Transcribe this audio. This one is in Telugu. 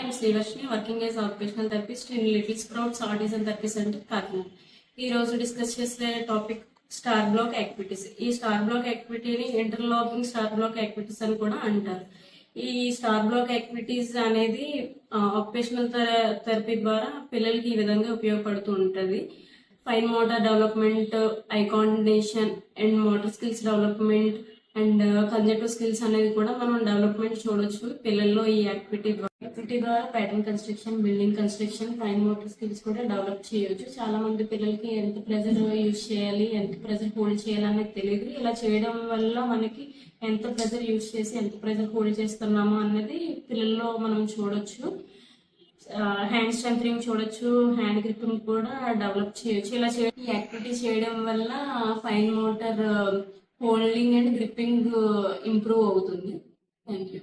I'm Srivarshini, working as occupational therapist in Little Sprouts Autism Therapy Center, Kakinad. ఈ రోజు డిస్కస్ చేసే టాపిక్ స్టార్ బ్లాక్ యాక్టివిటీస్. ఈ స్టార్ బ్లాక్ యాక్టివిటీని ఇంటర్లాకింగ్ స్టార్ బ్లాక్ యాక్టివిటీస్ అని కూడా అంటారు. ఈ స్టార్ బ్లాక్ యాక్టివిటీస్ అనేది ఆక్యుపేషనల్ థెరపీ ద్వారా పిల్లలకి ఈ విధంగా ఉపయోగపడుతూ ఉంటుంది. Fine motor development, eye coordination and motor skills development and cognitive skills అనేది కూడా మనం డెవలప్మెంట్ చూడొచ్చు పిల్లల్లో ఈ యాక్టివిటీ ద్వారా pattern construction, building construction, fine motor skills కూడా డెవలప్ చేయొచ్చు. చాలా మంది పిల్లలకి ఎంత ప్రెజర్ యూజ్ చేయాలి, ఎంత ప్రెజర్ హోల్డ్ చేయాలి అనేది తెలియదు. ఇలా చేయడం వల్ల మనకి ఎంత ప్రెజర్ యూజ్ చేసి ఎంత ప్రెజర్ హోల్డ్ చేస్తున్నామో అన్నది పిల్లల్లో మనం చూడొచ్చు. హ్యాండ్ స్ట్రెంథనింగ్ చూడొచ్చు, హ్యాండ్ గ్రిప్పింగ్ కూడా డెవలప్ చేయొచ్చు. ఇలా ఈ యాక్టివిటీ చేయడం వల్ల fine motor holding and gripping improve అవుతుంది. Thank you.